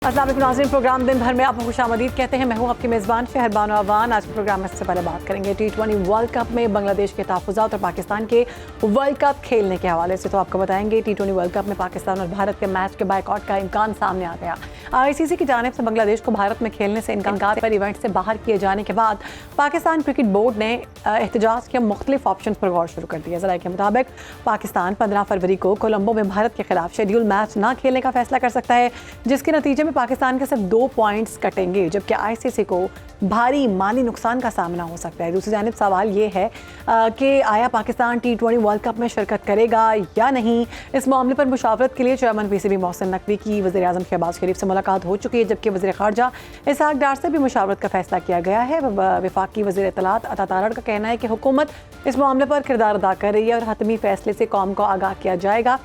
अस्सलाम वालेकुम नाज़रीन, प्रोग्राम दिन भर में आपको खुशामदीद कहते हैं। मैं हूँ आपकी मेज़बान शहरबानो अवान। आज प्रोग्राम में सबसे पहले बात करेंगे T20 वर्ल्ड कप में बांग्लादेश के तहफ़्फ़ुज़ात और पाकिस्तान के वर्ल्ड कप खेलने के हवाले से। तो आपको बताएंगे T20 वर्ल्ड कप में पाकिस्तान और भारत के मैच के बायकॉट का इम्कान सामने आ गया। ICC की जानिब से बांग्लादेश को भारत में खेलने से इनकार पर इवेंट से बाहर किए जाने के बाद पाकिस्तान क्रिकेट बोर्ड ने एहतजाज के मुख्तलिफ ऑप्शन पर गौर शुरू कर दिया। ज़राए के मुताबिक पाकिस्तान 15 फरवरी को कोलंबो में भारत के खिलाफ शेड्यूल मैच न खेलने का फैसला कर सकता है, जिसके नतीजे में पाकिस्तान के सिर्फ 2 पॉइंट्स कटेंगे, जबकि ICC को भारी माली नुकसान का सामना हो सकता है। दूसरी जानिब सवाल ये है कि आया पाकिस्तान T20 वर्ल्ड कप में शिरकत करेगा या नहीं। इस मामले पर मुशावरत के लिए चेयरमैन PCB मोहसिन नकवी की वज़ीर आज़म शहबाज शरीफ से मुलाकात हो चुकी है, जबकि वज़ीर ख़ारजा इसहाक डार से भी मुशावरत का फैसला किया गया है। वफाकी वज़ीर इत्तलात अता तारड़ का कहना है कि हुकूमत इस मामले पर किरदार अदा कर रही है और हतमी फैसले से कौम को आगाह किया जाएगा।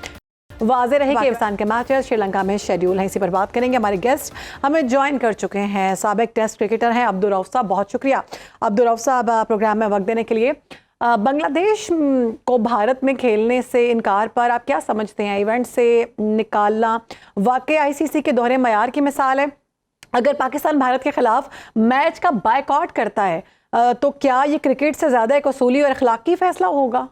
वाज़ेह रहे कि पाकिस्तान के मैचेस श्रीलंका में शेड्यूल हैं। इसी पर बात करेंगे। हमारे गेस्ट हमें ज्वाइन कर चुके हैं, साबिक टेस्ट क्रिकेटर हैं अब्दुल रऊफ साहब। बहुत शुक्रिया अब्दुल रऊफ साहब प्रोग्राम में वक्त देने के लिए। बांग्लादेश को भारत में खेलने से इनकार पर आप क्या समझते हैं? इवेंट से निकालना वाकई ICC के दोहरे मयार की मिसाल है? अगर पाकिस्तान भारत के खिलाफ मैच का बायकॉट करता है तो क्या ये क्रिकेट से ज़्यादा एक उसूली और अखलाकी फैसला होगा?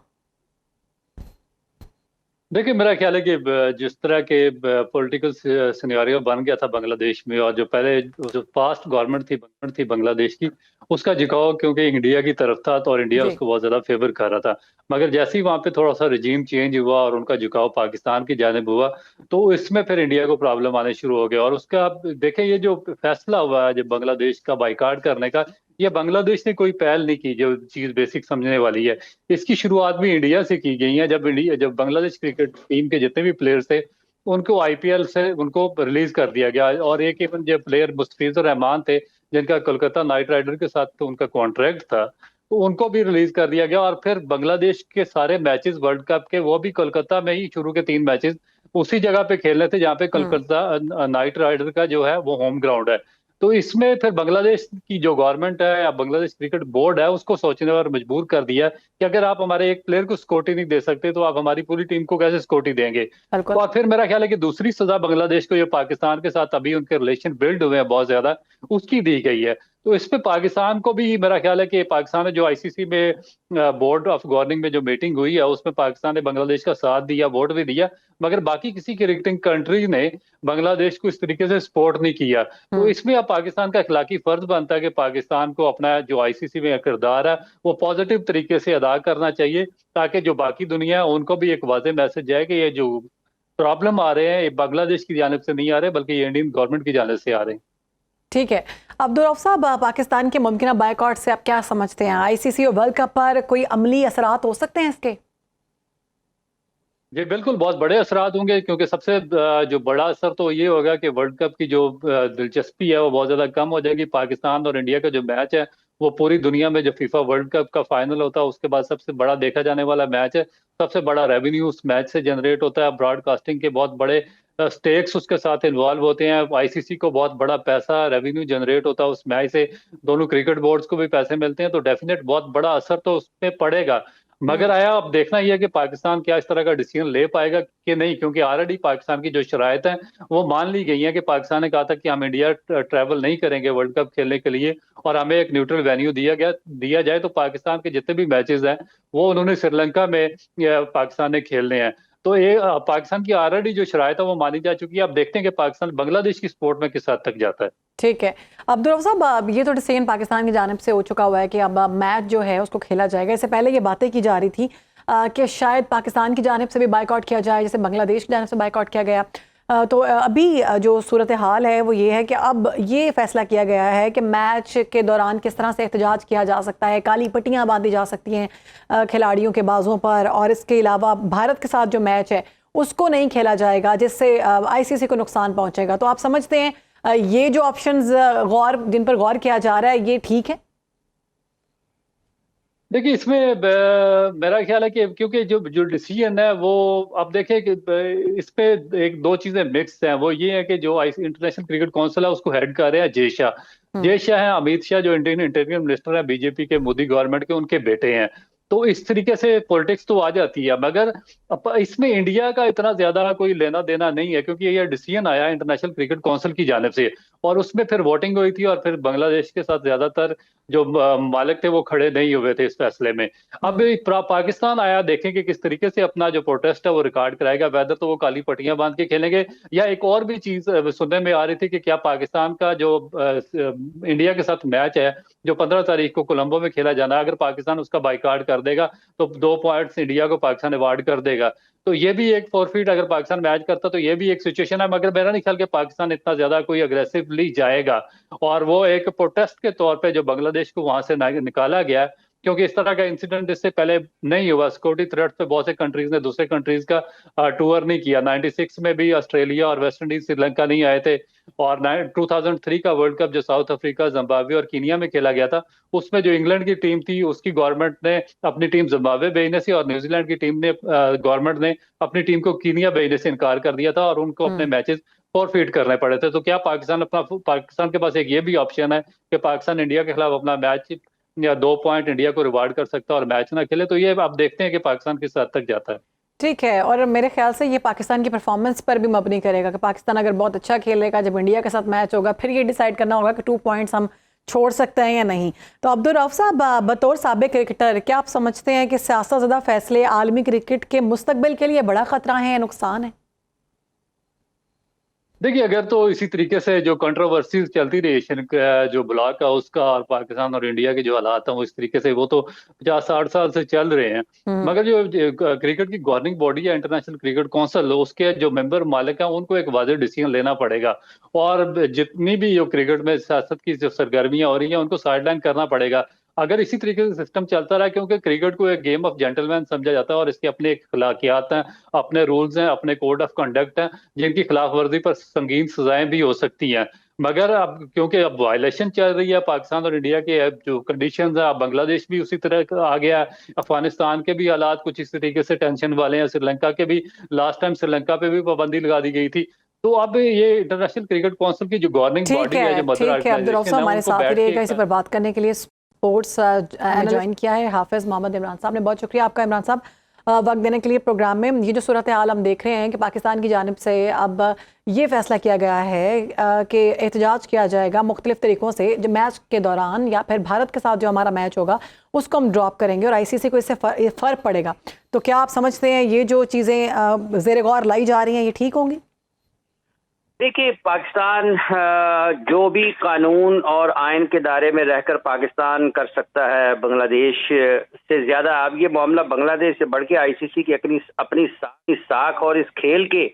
देखिए, मेरा ख्याल है कि जिस तरह के पॉलिटिकल सिनेरियो बन गया था बांग्लादेश में, और जो पहले जो पास्ट गवर्नमेंट थी बांग्लादेश की, उसका झुकाव क्योंकि इंडिया की तरफ था तो और इंडिया उसको बहुत ज्यादा फेवर कर रहा था। मगर जैसे ही वहां पे थोड़ा सा रजीम चेंज हुआ और उनका झुकाव पाकिस्तान की जानिब हुआ, तो इसमें फिर इंडिया को प्रॉब्लम आने शुरू हो गया। और उसका आप देखें, ये जो फैसला हुआ है जो बांग्लादेश का बाइकाट करने का, ये बांग्लादेश ने कोई पहल नहीं की। जो चीज बेसिक समझने वाली है, इसकी शुरुआत भी इंडिया से की गई है। जब बांग्लादेश क्रिकेट टीम के जितने भी प्लेयर्स थे, उनको IPL से उनको रिलीज कर दिया गया। और एक इवन जो प्लेयर मुस्तफिजुर रहमान थे, जिनका कोलकाता नाइट राइडर के साथ तो उनका कॉन्ट्रैक्ट था, तो उनको भी रिलीज कर दिया गया। और फिर बांग्लादेश के सारे मैचेस वर्ल्ड कप के, वो भी कोलकाता में ही शुरू के 3 मैचेस उसी जगह पे खेलने थे जहाँ पे कोलकाता नाइट राइडर का जो है वो होम ग्राउंड है। तो इसमें फिर बांग्लादेश की जो गवर्नमेंट है या बांग्लादेश क्रिकेट बोर्ड है, उसको सोचने पर मजबूर कर दिया कि अगर आप हमारे एक प्लेयर को सिक्योरिटी नहीं दे सकते तो आप हमारी पूरी टीम को कैसे सिक्योरिटी देंगे। तो और फिर मेरा ख्याल है कि दूसरी सजा बांग्लादेश को, जो पाकिस्तान के साथ अभी उनके रिलेशन बिल्ड हुए हैं बहुत ज्यादा, उसकी दी गई है। तो इस पे पाकिस्तान को भी मेरा ख्याल है कि पाकिस्तान ने जो ICC में बोर्ड ऑफ गवर्निंग में जो मीटिंग हुई है, उसमें पाकिस्तान ने बांग्लादेश का साथ दिया, वोट भी दिया। मगर बाकी किसी क्रिकेटिंग कंट्री ने बांग्लादेश को इस तरीके से सपोर्ट नहीं किया। तो इसमें अब पाकिस्तान का अखलाकी फर्ज बनता है कि पाकिस्तान को अपना जो ICC में किरदार है वो पॉजिटिव तरीके से अदा करना चाहिए, ताकि जो बाकी दुनिया है उनको भी एक वाज़ेह मैसेज जाए कि ये जो प्रॉब्लम आ रहे हैं ये बांग्लादेश की जानिब से नहीं आ रहे, बल्कि ये इंडियन गवर्नमेंट की जानिब से आ रहे हैं। ठीक है अब्दुल रऊफ साहब, पाकिस्तान के मुमकिन बायकॉट से आप क्या समझते हैं? ICC और वर्ल्ड कप पर कोई अमली असरात हो सकते हैं इसके? जी बिल्कुल, बहुत बड़े असरात होंगे, क्योंकि सबसे जो बड़ा असर तो ये होगा कि वर्ल्ड कप की जो दिलचस्पी है वो बहुत ज़्यादा कम हो जाएगी। पाकिस्तान और इंडिया का जो मैच है वो पूरी दुनिया में जो फीफा वर्ल्ड कप का फाइनल होता है उसके बाद सबसे बड़ा देखा जाने वाला मैच है। सबसे बड़ा रेवेन्यू उस मैच से जनरेट होता है। ब्रॉडकास्टिंग के बहुत बड़े स्टेक्स उसके साथ इन्वॉल्व होते हैं। ICC को बहुत बड़ा पैसा रेवेन्यू जनरेट होता है उस मैच से। दोनों क्रिकेट बोर्ड्स को भी पैसे मिलते हैं, तो डेफिनेट बहुत बड़ा असर तो उस पर पड़ेगा। मगर आया अब देखना यह है कि पाकिस्तान क्या इस तरह का डिसीजन ले पाएगा कि नहीं, क्योंकि ऑलरेडी पाकिस्तान की जो शराइत है वो मान ली गई है कि पाकिस्तान ने कहा था कि हम इंडिया ट्रैवल नहीं करेंगे वर्ल्ड कप खेलने के लिए, और हमें एक न्यूट्रल वेन्यू दिया जाए। तो पाकिस्तान के जितने भी मैचेस हैं वो उन्होंने श्रीलंका में पाकिस्तान ने खेलने हैं। तो ये पाकिस्तान की ऑलरेडी जो शराइत है वो मानी जा चुकी है। अब देखते हैं कि पाकिस्तान बांग्लादेश की सपोर्ट में किस हद तक जाता है। ठीक है अब्दुल रऊफ साहब, ये तो डिसीजन पाकिस्तान की जानिब से हो चुका हुआ है कि अब मैच जो है उसको खेला जाएगा। इससे पहले ये बातें की जा रही थी कि शायद पाकिस्तान की जानिब से भी बायकॉट किया जाए, जैसे बांग्लादेश की जानिब से बायकॉट किया गया। तो अभी जो सूरत हाल है वो ये है कि अब ये फैसला किया गया है कि मैच के दौरान किस तरह से एहतजाज किया जा सकता है, काली पट्टियाँ बांधी जा सकती हैं खिलाड़ियों के बाजों पर, और इसके अलावा भारत के साथ जो मैच है उसको नहीं खेला जाएगा, जिससे ICC को नुकसान पहुँचेगा। तो आप समझते हैं ये जो ऑप्शंस जिन पर गौर किया जा रहा है ये ठीक है? देखिए, इसमें मेरा ख्याल है कि क्योंकि जो जो डिसीजन है वो, अब देखें कि इस पे एक दो चीजें मिक्स हैं। वो ये है कि जो इंटरनेशनल क्रिकेट काउंसिल है उसको हेड कर रहे हैं जय शाह। जय शाह हैं अमित शाह, जो इंडियन इंटीरियर मिनिस्टर है BJP के, मोदी गवर्नमेंट के, उनके बेटे हैं। तो इस तरीके से पॉलिटिक्स तो आ जाती है, मगर इसमें इंडिया का इतना ज्यादा कोई लेना देना नहीं है, क्योंकि ये डिसीजन आया इंटरनेशनल क्रिकेट काउंसिल की जानिब से, और उसमें फिर वोटिंग हुई थी, और फिर बांग्लादेश के साथ ज्यादातर जो मालिक थे वो खड़े नहीं हुए थे इस फैसले में। अब पाकिस्तान आया, देखेंगे किस तरीके से अपना जो प्रोटेस्ट है वो रिकॉर्ड कराएगा, वेदर तो वो काली पट्टियां बांध के खेलेंगे, या एक और भी चीज सुनने में आ रही थी कि क्या पाकिस्तान का जो इंडिया के साथ मैच है जो 15 तारीख को कोलंबो में खेला जाना है, अगर पाकिस्तान उसका बाइकाट कर देगा तो 2 पॉइंट्स इंडिया को पाकिस्तान अवार्ड कर देगा। तो ये भी एक फॉरफिट, अगर पाकिस्तान मैच करता तो ये भी एक सिचुएशन है, मगर मेरा नहीं ख्याल कि पाकिस्तान इतना ज्यादा कोई अग्रेसिवली जाएगा, और वो एक प्रोटेस्ट के तौर पे जो बांग्लादेश को वहां से निकाला गया, क्योंकि इस तरह का इंसिडेंट इससे पहले नहीं हुआ। सिक्योरिटी थ्रेट पे बहुत से कंट्रीज ने दूसरे कंट्रीज का टूर नहीं किया। 96 में भी ऑस्ट्रेलिया और वेस्ट इंडीज श्रीलंका नहीं आए थे, और 2003 का वर्ल्ड कप जो साउथ अफ्रीका, जिम्बाब्वे और कीनिया में खेला गया था, उसमें जो इंग्लैंड की टीम थी उसकी गवर्नमेंट ने अपनी टीम जिम्बाब्वे भेजने से, और न्यूजीलैंड की टीम ने गवर्नमेंट ने अपनी टीम को कीनिया भेजने से इनकार कर दिया था, और उनको अपने मैचेस फॉरफिट करने पड़े थे। तो क्या पाकिस्तान के पास एक ये भी ऑप्शन है कि पाकिस्तान इंडिया के खिलाफ अपना मैच या 2 पॉइंट इंडिया को रिवार्ड कर सकता है और मैच ना खेले? तो ये आप देखते हैं कि पाकिस्तान किस हद तक जाता है। ठीक है, और मेरे ख्याल से ये पाकिस्तान की परफॉर्मेंस पर भी मबनी करेगा कि पाकिस्तान अगर बहुत अच्छा खेलेगा, जब इंडिया के साथ मैच होगा फिर ये डिसाइड करना होगा कि 2 पॉइंट्स हम छोड़ सकते हैं या नहीं। तो अब्दुल रऊफ साहब, बतौर साबिक क्रिकेटर, क्या आप समझते हैं कि सियासतज़दा फैसले आलमी क्रिकेट के मुस्तकबिल के लिए बड़ा खतरा है या नुकसान है? देखिए, अगर तो इसी तरीके से जो कंट्रोवर्सीज चलती रही एशियन जो ब्लॉक है उसका, और पाकिस्तान और इंडिया के जो हालात हैं वो इस तरीके से, वो तो 50-60 साल से चल रहे हैं। मगर जो क्रिकेट की गवर्निंग बॉडी है इंटरनेशनल क्रिकेट काउंसिल, उसके जो मेंबर मालिक हैं उनको एक वाज़ेह डिसीजन लेना पड़ेगा, और जितनी भी जो क्रिकेट में सियासत की जो सरगर्मियां हो रही हैं उनको साइडलाइन करना पड़ेगा। अगर इसी तरीके से सिस्टम चलता रहा, क्योंकि क्रिकेट को एक गेम ऑफ जेंटलमैन समझा जाता है, और इसके अपने अखलाकियात हैं, अपने रूल्स हैं, अपने कोड ऑफ कंडक्ट हैं, जिनकी खिलाफ वर्जी पर संगीन सजाएं भी हो सकती हैं। मगर अब क्योंकि अब वायलेशन चल रही है पाकिस्तान और इंडिया के जो कंडीशंस है, अब बांग्लादेश भी उसी तरह का आ गया है, अफगानिस्तान के भी हालात कुछ इस तरीके से टेंशन वाले हैं, श्रीलंका के भी लास्ट टाइम श्रीलंका पे भी पाबंदी लगा दी गई थी। तो अब ये इंटरनेशनल क्रिकेट काउंसिल की जो गवर्निंग बॉडी है, जो मदर ऑर्गेनाइजेशन है, हमारे उनको साथ ही बैठ रहेगा के इसी पर बात करने के लिए। स्पोर्ट्स ज्वाइन किया है हाफिज मोहम्मद इमरान साहब ने। बहुत शुक्रिया आपका इमरान साहब, वक्त देने के लिए प्रोग्राम में। ये जो सूरत हाल हम देख रहे हैं कि पाकिस्तान की जानिब से अब ये फैसला किया गया है कि एहतजाज किया जाएगा मुख्तलिफ तरीक़ों से, जो मैच के दौरान या फिर भारत के साथ जो हमारा मैच होगा उसको हम ड्रॉप करेंगे और ICC को इससे फ़र्क पड़ेगा। तो क्या आप समझते हैं ये जो चीज़ें ज़ेर गौर लाई जा रही हैं ये ठीक होंगी? देखिए, पाकिस्तान जो भी कानून और आइन के दायरे में रहकर पाकिस्तान कर सकता है, बांग्लादेश से ज्यादा अब ये मामला बांग्लादेश से बढ़ के ICC की अपनी साख और इस खेल के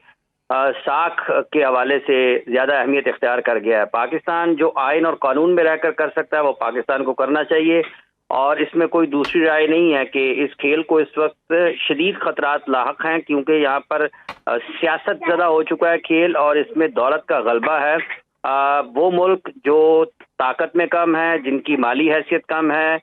साख के हवाले से ज्यादा अहमियत इख्तियार कर गया है। पाकिस्तान जो आइन और कानून में रहकर कर सकता है वो पाकिस्तान को करना चाहिए, और इसमें कोई दूसरी राय नहीं है कि इस खेल को इस वक्त शदीद खतरात लाहक हैं, क्योंकि यहाँ पर सियासत ज़्यादा हो चुका है खेल, और इसमें दौलत का गलबा है। वो मुल्क जो ताकत में कम है, जिनकी माली हैसियत कम है,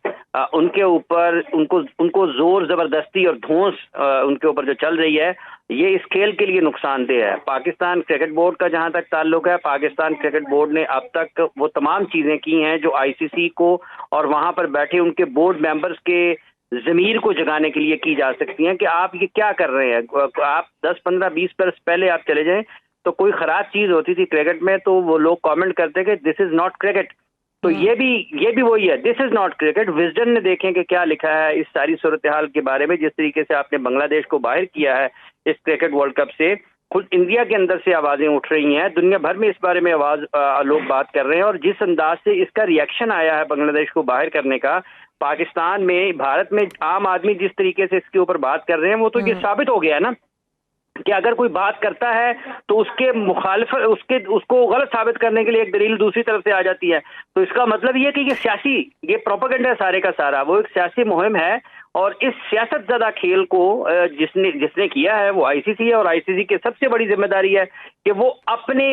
उनके ऊपर उनको जोर ज़बरदस्ती और धौंस उनके ऊपर जो चल रही है, ये इस खेल के लिए नुकसानदेह है। पाकिस्तान क्रिकेट बोर्ड का जहां तक ताल्लुक है, पाकिस्तान क्रिकेट बोर्ड ने अब तक वो तमाम चीज़ें की हैं जो ICC को और वहां पर बैठे उनके बोर्ड मेंबर्स के ज़मीर को जगाने के लिए की जा सकती हैं कि आप ये क्या कर रहे हैं। आप 10-15-20 बरस पहले आप चले जाएं तो कोई ख़राब चीज़ होती थी क्रिकेट में तो वो लोग कमेंट करते कि दिस इज़ नॉट क्रिकेट। तो ये भी वही है, this is not cricket. Wisden ने देखें कि क्या लिखा है इस सारी सूरत हाल के बारे में, जिस तरीके से आपने बांग्लादेश को बाहर किया है इस क्रिकेट वर्ल्ड कप से। खुद इंडिया के अंदर से आवाजें उठ रही हैं, दुनिया भर में इस बारे में लोग बात कर रहे हैं, और जिस अंदाज से इसका रिएक्शन आया है बांग्लादेश को बाहर करने का पाकिस्तान में, भारत में आम आदमी जिस तरीके से इसके ऊपर बात कर रहे हैं, वो तो ये साबित हो गया है ना कि अगर कोई बात करता है तो उसके मुखालिफ उसको गलत साबित करने के लिए एक दलील दूसरी तरफ से आ जाती है। तो इसका मतलब ये कि ये प्रोपेगेंडा है सारे का सारा, वो एक सियासी मुहिम है, और इस सियासत ज़दा खेल को जिसने किया है वो ICC है, और ICC की सबसे बड़ी जिम्मेदारी है कि वो अपने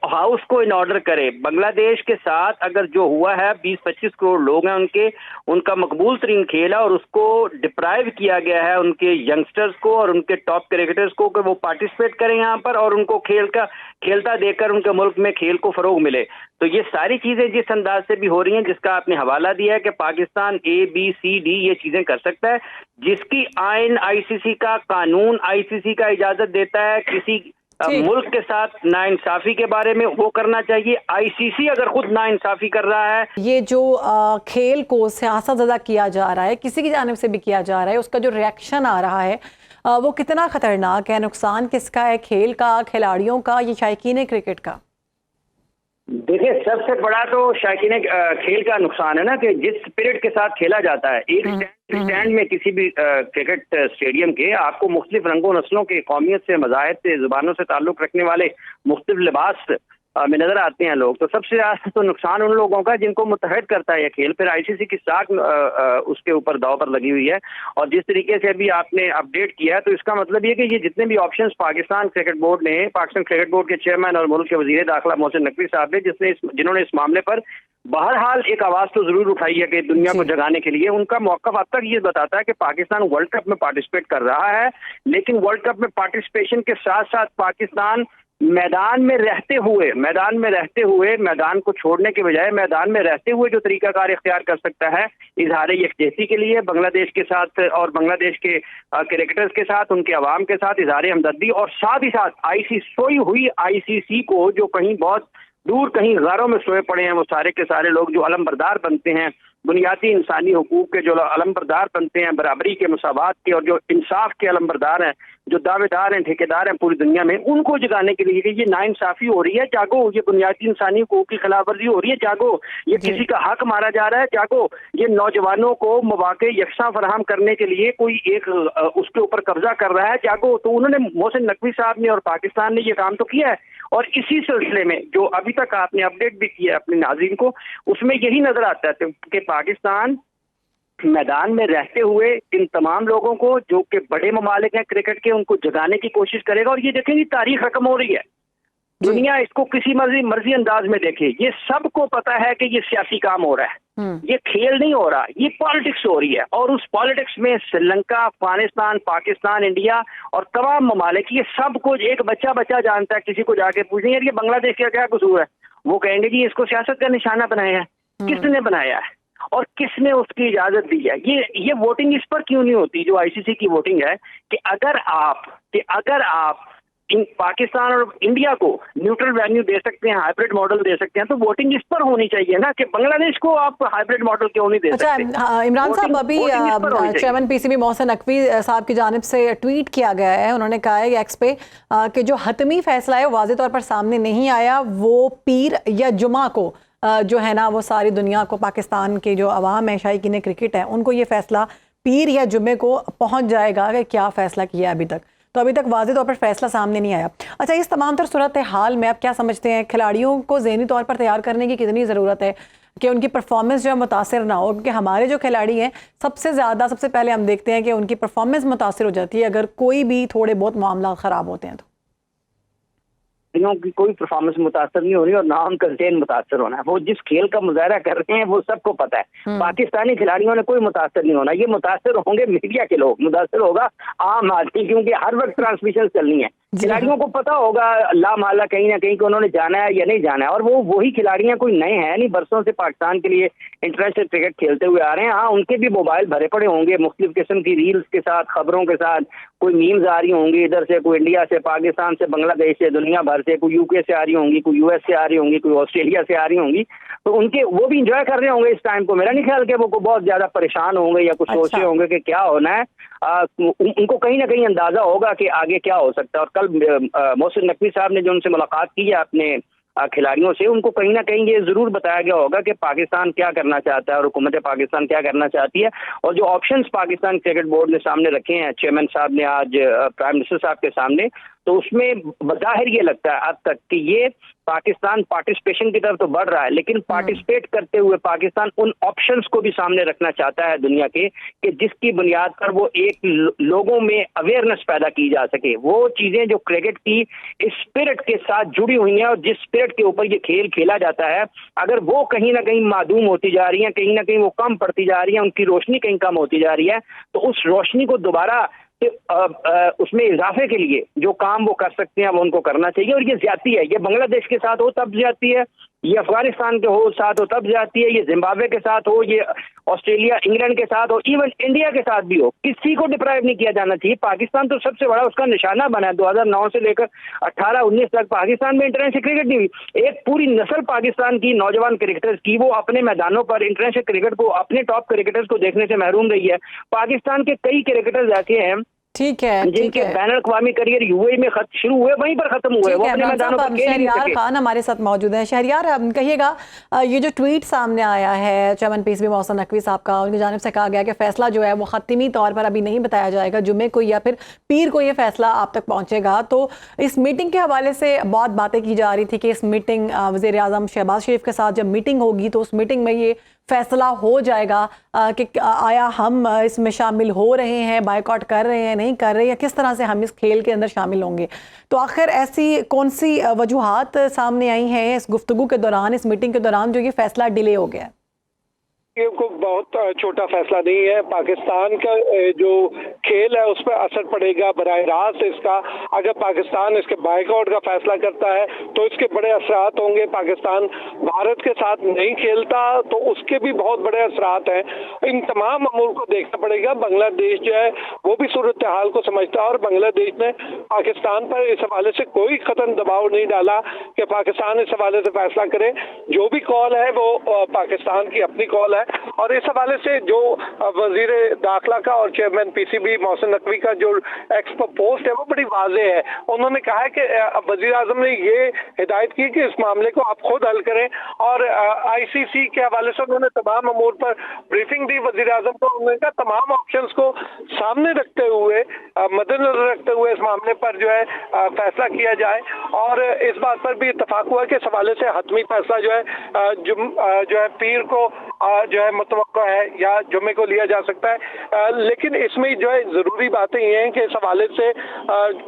हाउस को इन ऑर्डर करे। बांग्लादेश के साथ अगर जो हुआ है, 20-25 करोड़ लोग हैं उनका मकबूल तरीन खेल है और उसको डिप्राइव किया गया है उनके यंगस्टर्स को और उनके टॉप क्रिकेटर्स को कि वो पार्टिसिपेट करें यहाँ पर और उनको खेलता देकर उनके मुल्क में खेल को फरोग मिले। तो ये सारी चीजें जिस अंदाज से भी हो रही हैं, जिसका आपने हवाला दिया है कि पाकिस्तान ABCD ये चीजें कर सकता है, जिसकी आइन ICC का कानून ICC का इजाजत देता है किसी मुल्क के साथ नाइंसाफी के बारे में, वो करना चाहिए। ICC अगर खुद नाइंसाफी कर रहा है, ये जो खेल को सियासत ज़्यादा किया जा रहा है, किसी की जानिब से भी किया जा रहा है, उसका जो रिएक्शन आ रहा है वो कितना खतरनाक है? नुकसान किसका है? खेल का, खिलाड़ियों का, ये शायकीन क्रिकेट का? देखिए, सबसे बड़ा तो शायकीन खेल का नुकसान है ना कि जिस स्पिरिट के साथ खेला जाता है, एक स्टैंड में किसी भी क्रिकेट स्टेडियम के आपको मुख्तलिफ रंगों नस्लों के, कौमियत से, मज़ाहिब से, जुबानों से ताल्लुक़ रखने वाले मुख्तलिफ लिबास में नजर आते हैं लोग। तो सबसे ज्यादा तो नुकसान उन लोगों का जिनको मुत्तहद करता है यह खेल। फिर ICC की साख उसके ऊपर दाव पर लगी हुई है। और जिस तरीके से अभी आपने अपडेट किया है, तो इसका मतलब ये कि ये जितने भी ऑप्शंस पाकिस्तान क्रिकेट बोर्ड के चेयरमैन और मुल्क के वजीर दाखिला मोहसिन नकवी साहब ने जिन्होंने इस मामले पर बहरहाल एक आवाज तो जरूर उठाई है कि दुनिया को जगाने के लिए, उनका मौक़िफ़ अब तक ये बताता है कि पाकिस्तान वर्ल्ड कप में पार्टिसिपेट कर रहा है, लेकिन वर्ल्ड कप में पार्टिसिपेशन के साथ साथ पाकिस्तान मैदान में रहते हुए मैदान को छोड़ने के बजाय मैदान में रहते हुए जो तरीकाकार इख्तियार कर सकता है इजहार यकजहती के लिए बांग्लादेश के साथ और बांग्लादेश के क्रिकेटर्स के साथ, उनके अवाम के साथ इजहार हमदर्दी, और साथ ही साथ सोई हुई ICC को, जो कहीं बहुत दूर कहीं गारों में सोए पड़े हैं, वो सारे के सारे लोग जो अलमबरदार बनते हैं, बुनियादी इंसानी हुकूक के जो अलमबरदार बनते हैं, बराबरी के, मुसावात के और जो इंसाफ के अलमबरदार हैं, जो दावेदार हैं, ठेकेदार हैं पूरी दुनिया में, उनको जगाने के लिए कि ये नाइंसाफी हो रही है, जागो, ये बुनियादी इंसानी हुकूक की खिलाफवर्जी हो रही है, जागो, ये किसी का हक मारा जा रहा है, जागो, ये नौजवानों को मौके यकसा फराहम करने के लिए कोई एक उसके ऊपर कब्जा कर रहा है, जागो। तो उन्होंने, मोहसिन नकवी साहब ने और पाकिस्तान ने ये काम तो किया है। और इसी सिलसिले में जो अभी तक आपने अपडेट भी किया अपने नाज़रीन को, उसमें यही नजर आता है कि पाकिस्तान मैदान में रहते हुए इन तमाम लोगों को, जो कि बड़े ममालिक हैं क्रिकेट के, उनको जगाने की कोशिश करेगा। और ये देखेंगे तारीख रकम हो रही है, दुनिया इसको किसी मर्जी अंदाज में देखे, ये सबको पता है कि ये सियासी काम हो रहा है, ये खेल नहीं हो रहा, ये पॉलिटिक्स हो रही है। और उस पॉलिटिक्स में श्रीलंका, अफगानिस्तान, पाकिस्तान, इंडिया और तमाम ममालिक, ये सब कुछ एक बच्चा जानता है। किसी को जाके पूछेंगे यार ये बांग्लादेश का क्या कसूर है, वो कहेंगे जी इसको सियासत का निशाना बनाया है। किसने बनाया है और किसने उसकी इजाजत दी है? ये वोटिंग इस पर क्यों नहीं होती जो ICC की वोटिंग है कि अगर आप इन पाकिस्तान और इंडिया को न्यूट्रल वेन्यू दे सकते हैं, हाइब्रिड मॉडल दे सकते हैं, तो वोटिंग इस पर होनी चाहिए ना कि बांग्लादेश को आप हाइब्रिड मॉडल क्यों नहीं दे सकते? अच्छा, इमरान साहब, अभी चेयरमैन PCB मोहसिन नकवी साहब की जानिब से ट्वीट किया गया है, उन्होंने कहा है एक्स पे कि जो हतमी फैसला है वाज़ेह तौर पर सामने नहीं आया, वो पीर या जुमा को जो है ना, वो सारी दुनिया को, पाकिस्तान के जो अवाम है, शायकीन क्रिकेट है, उनको ये फैसला पीर या जुमे को पहुंच जाएगा कि क्या फैसला किया अभी तक। तो अभी तक वाज़ेह तौर पर फैसला सामने नहीं आया। अच्छा, इस तमाम तर सूरत हाल में आप क्या समझते हैं, खिलाड़ियों को ज़हनी तौर पर तैयार करने की कितनी ज़रूरत है कि उनकी परफॉर्मेंस जो है मुतासिर ना हो? क्योंकि हमारे जो खिलाड़ी हैं सबसे पहले हम देखते हैं कि उनकी परफॉर्मेंस मुतासिर हो जाती है अगर कोई भी थोड़े बहुत मामला ख़राब होते हैं। तो की कोई परफॉर्मेंस मुतासर नहीं हो रही और ना उनका ज़हन मुतासर होना है। वो जिस खेल का मुजाहरा कर रहे हैं वो सबको पता है। पाकिस्तानी खिलाड़ियों ने कोई मुतासर नहीं होना, ये मुतासर होंगे मीडिया के लोग, मुतासर होगा आम आदमी, क्योंकि हर वक्त ट्रांसमिशन चलनी है। खिलाड़ियों को पता होगा ला माला कहीं ना कहीं कि उन्होंने जाना है या नहीं जाना है, और वो वही खिलाड़ी हैं, कोई नए हैं नहीं, बरसों से पाकिस्तान के लिए इंटरनेशनल क्रिकेट खेलते हुए आ रहे हैं। हाँ, उनके भी मोबाइल भरे पड़े होंगे मुख्तलिफ किस्म की रील्स के साथ, खबरों के साथ, कोई मीम्स आ रही होंगी इधर से, कोई इंडिया से, पाकिस्तान से, बांग्लादेश से, दुनिया भर से, कोई UK से आ रही होंगी, कोई US से आ रही होंगी, कोई ऑस्ट्रेलिया से आ रही होंगी। तो उनके वो भी इंजॉय कर रहे होंगे इस टाइम को। मेरा नहीं ख्याल कि वो बहुत ज्यादा परेशान होंगे या कुछ सोच रहे होंगे कि क्या होना है। उनको कहीं ना कहीं अंदाजा होगा कि आगे क्या हो सकता है। और कल मोहसिन नकवी साहब ने जो उनसे मुलाकात की है अपने खिलाड़ियों से, उनको कहीं ना कहीं ये जरूर बताया गया होगा कि पाकिस्तान क्या करना चाहता है और हुकूमत पाकिस्तान क्या करना चाहती है। और जो ऑप्शंस पाकिस्तान क्रिकेट बोर्ड ने सामने रखे हैं, चेयरमैन साहब ने आज प्राइम मिनिस्टर साहब के सामने, तो उसमें जाहिर ये लगता है अब तक कि ये पाकिस्तान पार्टिसिपेशन की तरफ तो बढ़ रहा है, लेकिन पार्टिसिपेट करते हुए पाकिस्तान उन ऑप्शंस को भी सामने रखना चाहता है दुनिया के, कि जिसकी बुनियाद पर वो एक लोगों में अवेयरनेस पैदा की जा सके। वो चीजें जो क्रिकेट की स्पिरिट के साथ जुड़ी हुई हैं और जिस स्पिरिट के ऊपर ये खेल खेला जाता है, अगर वो कहीं ना कहीं मादूम होती जा रही है, कहीं ना कहीं वो कम पड़ती जा रही है, उनकी रोशनी कहीं कम होती जा रही है, तो उस रोशनी को दोबारा उसमें इजाफे के लिए जो काम वो कर सकते हैं वो उनको करना चाहिए। और ये ज्यादती है, ये बांग्लादेश के साथ हो तब ज्यादती है, ये अफगानिस्तान के हो साथ हो तब ज्यादती है, ये जिम्बाब्वे के साथ हो, ये ऑस्ट्रेलिया इंग्लैंड के साथ हो, इवन इंडिया के साथ भी हो, किसी को डिप्राइव नहीं किया जाना चाहिए। पाकिस्तान तो सबसे बड़ा उसका निशाना बना है। 2009 से लेकर 18-19 तक पाकिस्तान में इंटरनेशनल क्रिकेट नहीं हुई। एक पूरी नस्ल पाकिस्तान की नौजवान क्रिकेटर्स की वो अपने मैदानों पर इंटरनेशनल क्रिकेट को, अपने टॉप क्रिकेटर्स को देखने से महरूम रही है। पाकिस्तान के कई क्रिकेटर्स ऐसे हैं ठीक है, जिनके बैन अवी करियर यूएई में शुरू हुए, वहीं पर खत्म हुए, वो अपने मैदानों पर खेल नहीं शहरियार सके। खान हमारे साथ मौजूद है। शहरियार, कहिएगा, ये जो ट्वीट सामने आया है चेयरमैन पीसीबी मोहसिन नकवी साहब का, उनकी जानिब से कहा गया कि फैसला जो है वो खत्मी तौर पर अभी नहीं बताया जाएगा, जुम्मे को या फिर पीर को ये फैसला आप तक पहुंचेगा। तो इस मीटिंग के हवाले से बहुत बातें की जा रही थी कि इस मीटिंग वज़ीर आज़म शहबाज शरीफ के साथ जब मीटिंग होगी तो उस मीटिंग में ये फैसला हो जाएगा कि आया हम इसमें शामिल हो रहे हैं, बायकॉट कर रहे हैं, नहीं कर रहे, या किस तरह से हम इस खेल के अंदर शामिल होंगे। तो आखिर ऐसी कौन सी वजूहात सामने आई हैं इस गुफ्तगू के दौरान, इस मीटिंग के दौरान, जो ये फैसला डिले हो गया है? ये को बहुत छोटा फैसला नहीं है। पाकिस्तान का जो खेल है उस पर असर पड़ेगा बराह रास्त इसका। अगर पाकिस्तान इसके बायकॉट का फैसला करता है तो इसके बड़े असरात होंगे। पाकिस्तान भारत के साथ नहीं खेलता तो उसके भी बहुत बड़े असरात हैं। इन तमाम अमूर को देखना पड़ेगा। बांग्लादेश जो है वो भी सूरत हाल को समझता है और बांग्लादेश ने पाकिस्तान पर इस हवाले से कोई कतई दबाव नहीं डाला कि पाकिस्तान इस हवाले से फैसला करे। जो भी कॉल है वो पाकिस्तान की अपनी कॉल है। और इस हवाले से जो वजीर दाखिला का और चेयरमैन पीसीबी मोहसिन नकवी का जो एक्स पर पोस्ट है वो बड़ी वाज़ेह है। उन्होंने कहा है कि वजीर आज़म ने ये हिदायत की कि इस मामले को आप खुद हल करें और आईसीसी के हवाले से उन्होंने तमाम अमूर पर ब्रीफिंग दी वजीर आज़म को। उन्होंने कहा तमाम ऑप्शंस को सामने रखते हुए, मद्देनजर रखते हुए इस मामले पर जो है फैसला किया जाए। और इस बात पर भी इत्तफाक हुआ कि इस हवाले से हतमी फैसला जो है पीर को जो है मुतवक्का है या जुम्मे को लिया जा सकता है। लेकिन इसमें जो है जरूरी बातें ये हैं कि इस हवाले से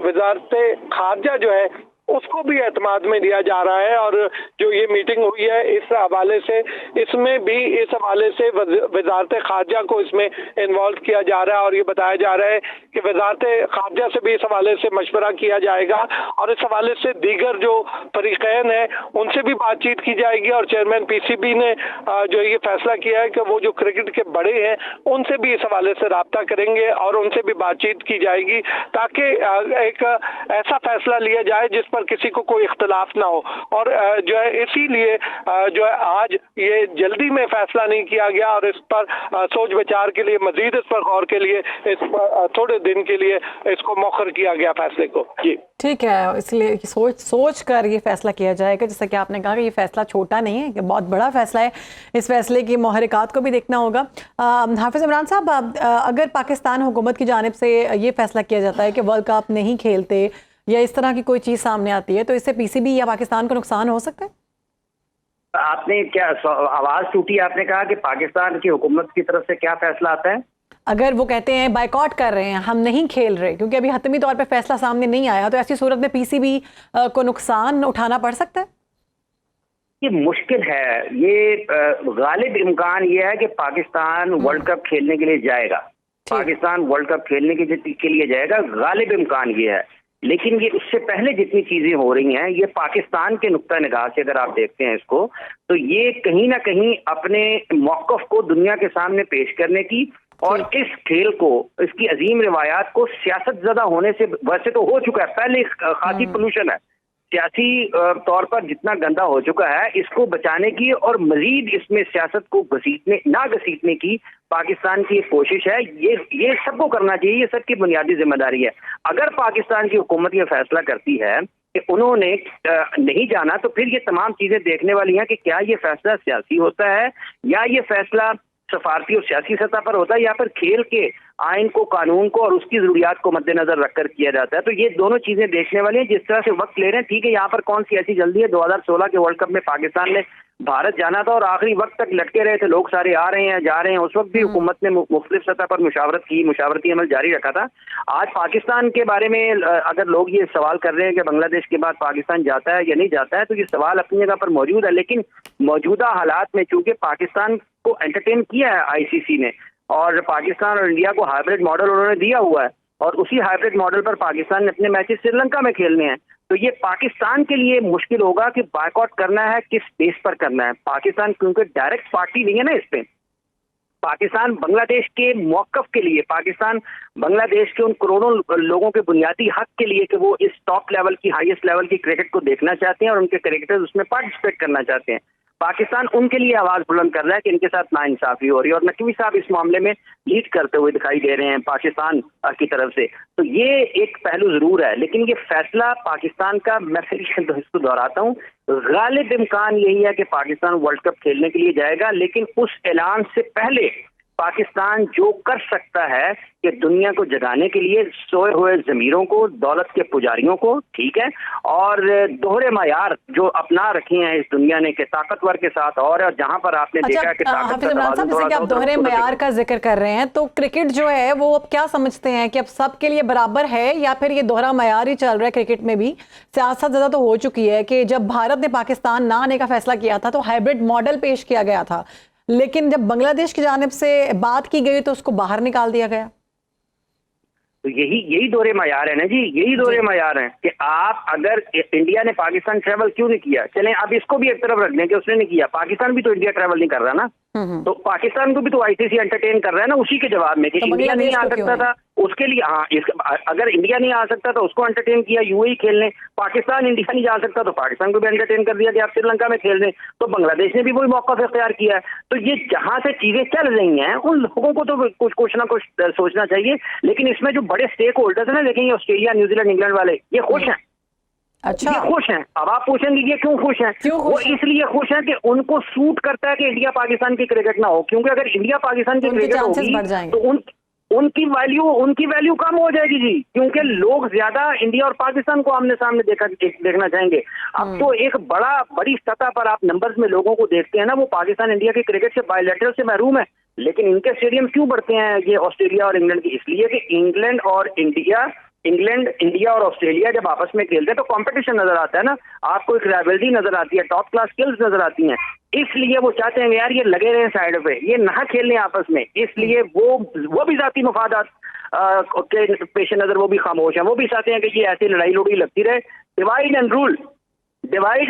वजारत खारजा जो है उसको भी एतमाद में लिया जा रहा है। और जो ये मीटिंग हुई है इस हवाले से, इसमें भी इस हवाले से वजारत खारजा को इसमें इन्वॉल्व किया जा रहा है। और ये बताया जा रहा है कि वजारत खारजा से भी इस हवाले से मशवरा किया जाएगा और इस हवाले से दीगर जो फरीकैन है उनसे भी बातचीत की जाएगी। और चेयरमैन पीसीबी ने जो ये फैसला किया है कि वो जो क्रिकेट के बड़े हैं उनसे भी इस हवाले से राब्ता करेंगे और उनसे भी बातचीत की जाएगी ताकि एक ऐसा फैसला लिया जाए जिस पर किसी को कोई इख्तलाफ ना हो। और जो है इसीलिए जो है आज ये जल्दी में फैसला नहीं किया गया और इस पर सोच विचार के लिए, मजीद इस पर गौर के लिए, इस पर थोड़े दिन के लिए इसको मौखर किया गया फैसले को। जी ठीक है, इसलिए सोच कर ये फैसला किया जाएगा। जैसा कि आपने कहा कि ये फैसला छोटा नहीं है, बहुत बड़ा फैसला है। इस फैसले की मोहरिकात को भी देखना होगा। हाफिज इमरान साहब, अगर पाकिस्तान हुकूमत की जानिब से ये फैसला किया जाता है कि वर्ल्ड कप नहीं खेलते या इस तरह की कोई चीज़ सामने आती है, तो इससे पीसीबी या पाकिस्तान को नुकसान हो सकता है? आपने क्या आवाज टूटी, आपने कहा कि पाकिस्तान की हुकूमत की तरफ से क्या फैसला आता है? अगर वो कहते हैं बायकॉट कर रहे हैं, हम नहीं खेल रहे, क्योंकि अभी हतमी तौर पे फैसला सामने नहीं आया, तो ऐसी सूरत में पीसीबी को नुकसान उठाना पड़ सकता है? ये मुश्किल है। ये गालिब इम्कान ये है कि पाकिस्तान वर्ल्ड कप खेलने के लिए जाएगा। पाकिस्तान वर्ल्ड कप खेलने के लिए जाएगा, गालिब इम्कान ये है। लेकिन ये उससे पहले जितनी चीजें हो रही हैं, ये पाकिस्तान के नुक्ता निगाह से अगर आप देखते हैं इसको, तो ये कहीं ना कहीं अपने मौक़िफ़ को दुनिया के सामने पेश करने की और इस खेल को, इसकी अजीम रिवायात को सियासत ज़दा होने से, वैसे तो हो चुका है, पहले खासी पोल्यूशन है, सियासी तौर पर जितना गंदा हो चुका है, इसको बचाने की और मजीद इसमें सियासत को घसीटने की पाकिस्तान की एक कोशिश है। ये सबको करना चाहिए, ये सबकी बुनियादी जिम्मेदारी है। अगर पाकिस्तान की हुकूमत ये फैसला करती है कि उन्होंने नहीं जाना, तो फिर ये तमाम चीजें देखने वाली हैं कि क्या ये फैसला सियासी होता है या ये फैसला सफारती और सियासी सतह पर होता है या फिर खेल के आइन को, कानून को और उसकी जरूरियात को मद्देनजर रखकर किया जाता है। तो ये दोनों चीजें देखने वाली हैं। जिस तरह से वक्त ले रहे हैं, ठीक है, यहाँ पर कौन सी ऐसी जल्दी है। 2016 के वर्ल्ड कप में पाकिस्तान ने भारत जाना था और आखिरी वक्त तक लटके रहे थे, लोग सारे आ रहे हैं जा रहे हैं। उस वक्त भी हुकूमत ने मुख्तलिफ सतह पर मुशावरत की, मुशावरती अमल जारी रखा था। आज पाकिस्तान के बारे में अगर लोग ये सवाल कर रहे हैं कि बांग्लादेश के बाद पाकिस्तान जाता है या नहीं जाता है, तो ये सवाल अपनी जगह पर मौजूद है। लेकिन मौजूदा हालात में चूंकि पाकिस्तान को एंटरटेन किया है आईसीसी ने और पाकिस्तान और इंडिया को हाइब्रिड मॉडल उन्होंने दिया हुआ है और उसी हाइब्रिड मॉडल पर पाकिस्तान ने अपने मैचेस श्रीलंका में खेलने हैं, तो ये पाकिस्तान के लिए मुश्किल होगा कि बायकॉट करना है, किस बेस पर करना है। पाकिस्तान क्योंकि डायरेक्ट पार्टी नहीं है ना इस पे। पाकिस्तान बांग्लादेश के मौकफ के लिए, पाकिस्तान बांग्लादेश के उन करोड़ों लोगों के बुनियादी हक के लिए कि वो इस टॉप लेवल की, हाईएस्ट लेवल की क्रिकेट को देखना चाहते हैं और उनके क्रिकेटर्स उसमें पार्टिसिपेट करना चाहते हैं। पाकिस्तान उनके लिए आवाज बुलंद कर रहा है कि इनके साथ नाइंसाफी हो रही है और नकवी साहब इस मामले में लीड करते हुए दिखाई दे रहे हैं पाकिस्तान की तरफ से। तो ये एक पहलू जरूर है, लेकिन ये फैसला पाकिस्तान का, मैं फिर इसको दोहराता हूँ, गालिब इम्कान यही है कि पाकिस्तान वर्ल्ड कप खेलने के लिए जाएगा। लेकिन उस ऐलान से पहले पाकिस्तान जो कर सकता है कि दुनिया को जगाने के लिए सोए हुए जमीरों को, दौलत के पुजारियों को, ठीक है, और दोहरे मायार जो अपना रखे हैं इस दुनिया ने कि ताकतवर के साथ और जहां पर आपने देखा कि हाफिज इमरान साहब, जैसे कि आप दोहरे मायार का जिक्र कर रहे हैं, तो क्रिकेट जो है वो अब क्या समझते हैं कि अब सबके लिए बराबर है या फिर ये दोहरा मायार ही चल रहा है? क्रिकेट में भी सियासत ज्यादा तो हो चुकी है कि जब भारत ने पाकिस्तान ना आने का फैसला किया था तो हाइब्रिड मॉडल पेश किया गया था, लेकिन जब बांग्लादेश की जानिब से बात की गई तो उसको बाहर निकाल दिया गया। तो यही दोहरे मायार है ना जी, यही दोहरे मायार है कि आप अगर इंडिया ने पाकिस्तान ट्रैवल क्यों नहीं किया, चलें अब इसको भी एक तरफ रख दें कि उसने नहीं किया, पाकिस्तान भी तो इंडिया ट्रैवल नहीं कर रहा ना, तो पाकिस्तान को भी तो आईसीसी एंटरटेन कर रहा है ना उसी के जवाब में कि तो इंडिया नहीं आ सकता था उसके लिए। हाँ, अगर इंडिया नहीं आ सकता तो उसको एंटरटेन किया यूएई खेलने, पाकिस्तान इंडिया नहीं जा सकता तो पाकिस्तान को भी एंटरटेन कर दिया कि आप श्रीलंका में खेलने, तो बांग्लादेश ने भी वही मौका इख्तियार किया है। तो ये जहां से चीजें चल रही हैं उन लोगों को तो कुछ ना कुछ सोचना चाहिए। लेकिन इसमें जो बड़े स्टेक होल्डर्स है ना, देखें ये ऑस्ट्रेलिया, न्यूजीलैंड, इंग्लैंड वाले, ये खुश हैं। अच्छा, ये खुश हैं। अब आप पूछेंगे ये क्यों खुश हैं? वो इसलिए खुश हैं कि उनको सूट करता है कि इंडिया पाकिस्तान की क्रिकेट ना हो, क्योंकि अगर इंडिया पाकिस्तान की क्रिकेट होगी तो उनकी वैल्यू कम हो जाएगी जी, क्योंकि लोग ज्यादा इंडिया और पाकिस्तान को आमने सामने देखना चाहेंगे। अब तो एक बड़ी सतह पर आप नंबर्स में लोगों को देखते हैं ना, वो पाकिस्तान इंडिया की क्रिकेट से बायलैटरल से महरूम है। लेकिन इनके स्टेडियम क्यों बढ़ते हैं ये ऑस्ट्रेलिया और इंग्लैंड की? इसलिए कि इंग्लैंड, इंडिया और ऑस्ट्रेलिया जब आपस में खेलते हैं तो कंपटीशन नजर आता है ना, आपको एक राइवलरी नजर आती है, टॉप क्लास स्किल्स नजर आती हैं। इसलिए वो चाहते हैं यार ये लगे रहे साइड पे, ये ना खेलने आपस में। इसलिए वो भी जाती मफादात के पेश नजर वो भी खामोश हैं। वो भी चाहते हैं कि ये ऐसी लड़ाई लुड़ी लगती रहे। डिवाइड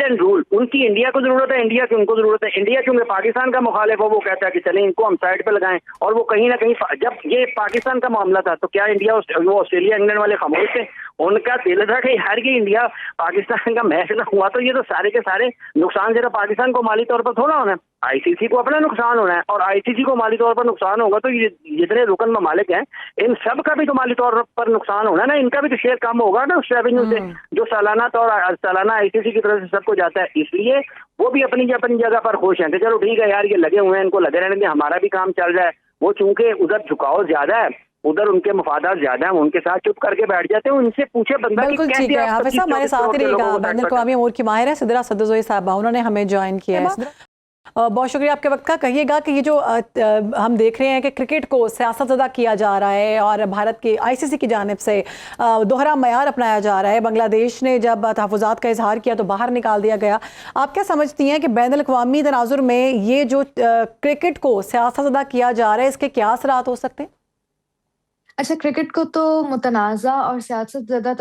एंड रूल उनकी इंडिया को जरूरत है, इंडिया की उनको जरूरत है। इंडिया क्योंकि पाकिस्तान का मुखालिफ हो, वो कहता है कि चलें इनको हम साइड पे लगाएं, और वो कहीं ना कहीं जब ये पाकिस्तान का मामला था तो क्या इंडिया वो ऑस्ट्रेलिया इंग्लैंड वाले खामोश थे? उनका दिल था कि यार ये इंडिया पाकिस्तान का मैच ना हुआ तो ये तो सारे के सारे नुकसान जरा पाकिस्तान को माली तौर पर थोड़ा होना है, आईसीसी को अपना नुकसान होना है, और आईसीसी को माली तौर पर नुकसान होगा तो ये जितने रुकन ममालिक हैं इन सब का भी तो माली तौर पर नुकसान होना है ना, इनका भी तो शेयर कम होगा ना उस रेवेन्यू से जो सालाना आईसीसी की तरफ से सबको जाता है। इसलिए वो भी अपनी जगह पर खुश हैं कि चलो ठीक है यार ये लगे हुए हैं, इनको लगे रहने दें, हमारा भी काम चल रहा है। वो चूंकि उधर झुकाव ज्यादा है, उधर उनके मफादात ज्यादा हैं, उनके साथ चुप करके बैठ जाते हैं। उनसे पूछे बंदा बिल्कुल ठीक है। हाफिज साहब हमारे साथ ही रहेगा, बैन अल-अक़वामी उमूर की माहिर है सिद्रा सद्दुज़ोई साहबा, उन्होंने हमें ज्वाइन किया है। बहुत शुक्रिया आपके वक्त का। कहिएगा कि ये जो हम देख रहे हैं कि क्रिकेट को सियासत ज़दा किया जा रहा है और भारत की आईसीसी की जानिब से दोहरा मयार अपनाया जा रहा है, बांग्लादेश ने जब तहफ़्फ़ुज़ात का इजहार किया तो बाहर निकाल दिया गया। आप क्या समझती हैं कि बैन अल-अक़वामी तनाज़ुर में ये जो क्रिकेट को सियासत ज़दा किया जा रहा है इसके क्या असरात हो सकते हैं? अच्छा, क्रिकेट को तो मुतनाज़ा और सियासत ज़दा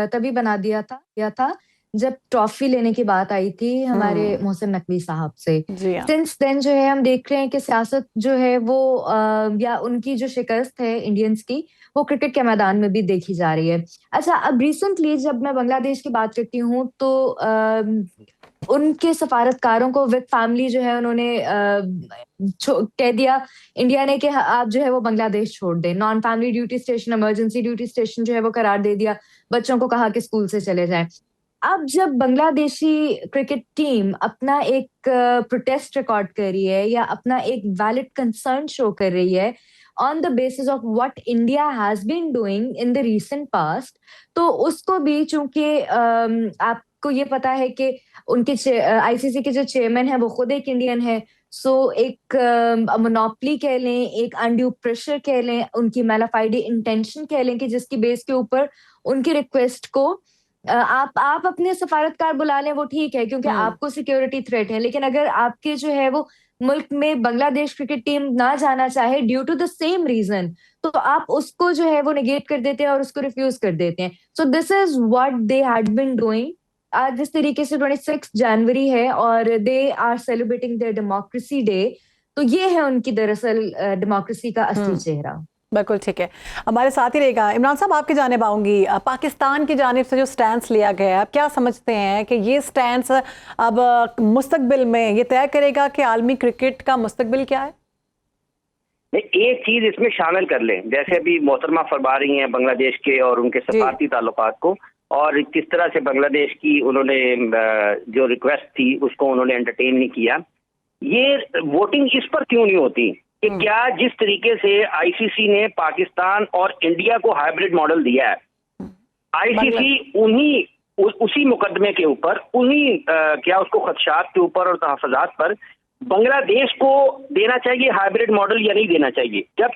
तभी बना दिया था जब ट्रॉफी लेने की बात आई थी हमारे मोहसिन नकवी साहब से। सिंस देन जो है हम देख रहे हैं कि सियासत जो है वो या उनकी जो शिकस्त है इंडियंस की, वो क्रिकेट के मैदान में भी देखी जा रही है। अच्छा, अब रिसेंटली जब मैं बांग्लादेश की बात करती हूँ तो उनके सफारतकारों को विद फैमिली जो है उन्होंने कह दिया इंडिया ने कि आप जो है वो बांग्लादेश छोड़ दें। Non family duty station, emergency duty station जो है वो करार दे दिया, बच्चों को कहा कि स्कूल से चले जाएं। अब जब बांग्लादेशी क्रिकेट टीम अपना एक प्रोटेस्ट रिकॉर्ड कर रही है या अपना एक वैलिड कंसर्न शो कर रही है on the basis of what India has been doing in the recent past, तो उसको भी चूंकि आपको ये पता है कि उनके आईसीसी के जो चेयरमैन है वो खुद एक इंडियन है, सो एक मोनोपली कह लें, एक अनड्यू प्रेशर कह लें, उनकी मैलाफाइडी इंटेंशन कह लें कि जिसकी बेस के ऊपर उनकी रिक्वेस्ट को आप अपने सफारतकार बुला लें, वो ठीक है क्योंकि आपको सिक्योरिटी थ्रेट है, लेकिन अगर आपके जो है वो मुल्क में बांग्लादेश क्रिकेट टीम ना जाना चाहे due to the same reason, तो आप उसको जो है वो नेगेट कर देते हैं और उसको रिफ्यूज कर देते हैं. So this is what they had been doing. आज जिस तरीके से 26 जनवरी है और they are celebrating their democracy day, तो ये है उनकी दरअसल डेमोक्रेसी का असली चेहरा. बिल्कुल ठीक है, हमारे साथ ही रहेगा. इमरान साहब, आपकी जानिब आऊंगी. पाकिस्तान की जानिब से जो स्टैंड लिया गया है, आप क्या समझते हैं कि ये स्टैंड अब मुस्तकबिल में ये तय करेगा कि आलमी क्रिकेट का मुस्तकबिल क्या है? एक चीज इसमें शामिल कर लें, जैसे अभी मोहतरमा फरमा रही हैं बांग्लादेश के और उनके सफारती ताल्लुकात को, और किस तरह से बांग्लादेश की उन्होंने जो रिक्वेस्ट थी उसको उन्होंने एंटरटेन नहीं किया. ये वोटिंग इस पर क्यों नहीं होती कि क्या जिस तरीके से आईसीसी ने पाकिस्तान और इंडिया को हाइब्रिड मॉडल दिया है, आईसीसी उसी मुकदमे के ऊपर क्या उसको खदशात के ऊपर और तहफ़्फ़ुज़ात पर बांग्लादेश को देना चाहिए हाइब्रिड मॉडल या नहीं देना चाहिए, जब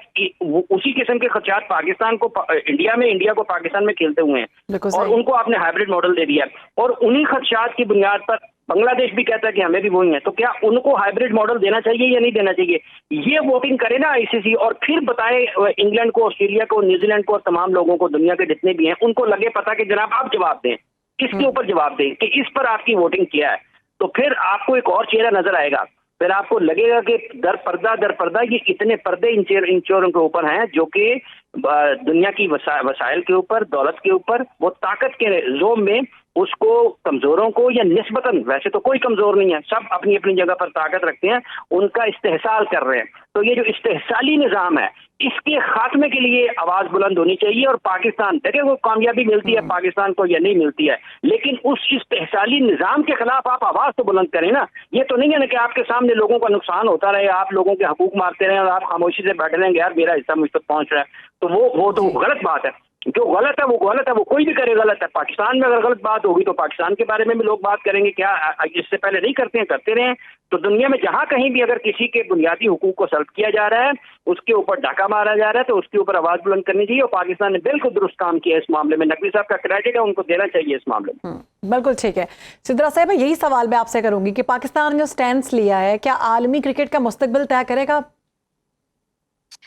उसी किस्म के खदशात पाकिस्तान को इंडिया को पाकिस्तान में खेलते हुए हैं और उनको आपने हाइब्रिड मॉडल दे दिया, और उन्हीं खदशात की बुनियाद पर बांग्लादेश भी कहता है कि हमें भी वही है, तो क्या उनको हाइब्रिड मॉडल देना चाहिए या नहीं देना चाहिए? ये वोटिंग करे ना आईसीसी, और फिर बताए इंग्लैंड को, ऑस्ट्रेलिया को, न्यूजीलैंड को और तमाम लोगों को, दुनिया के जितने भी हैं, उनको लगे पता कि जनाब आप जवाब दें, इसके ऊपर जवाब दें कि इस पर आपकी वोटिंग क्या है, तो फिर आपको एक और चेहरा नजर आएगा. फिर आपको लगेगा कि दर पर्दा ये इतने पर्दे इन चोरों के ऊपर हैं जो कि दुनिया की वसाइल के ऊपर, दौलत के ऊपर, वो ताकत के जोम में उसको कमजोरों को, या निस्बतन, वैसे तो कोई कमजोर नहीं है, सब अपनी अपनी जगह पर ताकत रखते हैं, उनका इस्तेहसाल कर रहे हैं. तो ये जो इस्तेहसाली निज़ाम है, इसके खात्मे के लिए आवाज बुलंद होनी चाहिए. और पाकिस्तान, देखिए वो कामयाबी मिलती है पाकिस्तान को या नहीं मिलती है, लेकिन उस इस्तेहसाली निज़ाम के खिलाफ आप आवाज तो बुलंद करें ना. ये तो नहीं है ना कि आपके सामने लोगों का नुकसान होता रहे, आप लोगों के हकूक मारते रहे और आप खामोशी से बैठे रहेंगे, यार मेरा हिस्सा मुझ तक पहुंच रहा है, तो वो तो गलत बात है. जो गलत है वो गलत है, वो कोई भी करे गलत है. पाकिस्तान में अगर गलत बात होगी तो पाकिस्तान के बारे में भी लोग बात करेंगे, क्या इससे पहले नहीं करते रहे. तो दुनिया में जहां कहीं भी अगर किसी के बुनियादी हुकूक को सल्ब किया जा रहा है, उसके ऊपर डाका मारा जा रहा है, तो उसके ऊपर आवाज बुलंद करनी चाहिए. और पाकिस्तान ने बिल्कुल दुरुस्त काम किया इस मामले में. नकवी साहब का क्रेडिट है, उनको देना चाहिए इस मामले में. बिल्कुल ठीक है. सिद्रा साहब, यही सवाल मैं आपसे करूंगी कि पाकिस्तान ने जो स्टैंड लिया है, क्या आलमी क्रिकेट का मुस्तकबिल तय करेगा?